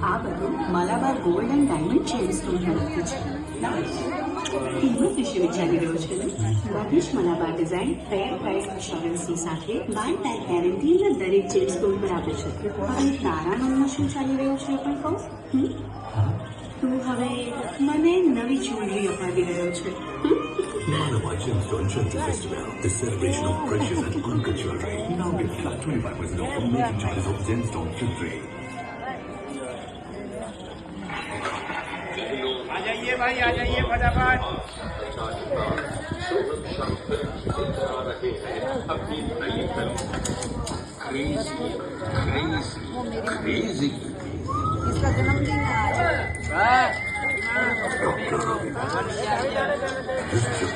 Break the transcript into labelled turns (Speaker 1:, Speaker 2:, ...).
Speaker 1: આ બધું Malabar gold and diamond જેમસ્ટોનમાંથી છે. કિંમત વિશે વિચારી રહ્યો છે ને? બધી જ મલાબાર ડિઝાઇન ફેર પ્રાઇસ ઇન્સ્યોરન્સની સાથે 1 ટાઈમ ગેરંટીના દરેક જેમસ્ટોન પર આપે છે. હવે તારા મનમાં શું ચાલી રહ્યું છે એ પણ કહું. તું હવે મને નવી જ્વેલરી અપાવી રહ્યો છે.
Speaker 2: Malabar Gemstone Jewelry Festival, the celebration of precious and uncut jewelry. Now get flat 25% off on making charges of gemstone jewelry.
Speaker 3: आ जाइए फटाफट.
Speaker 4: इसका जन्मदिन है आज.
Speaker 2: This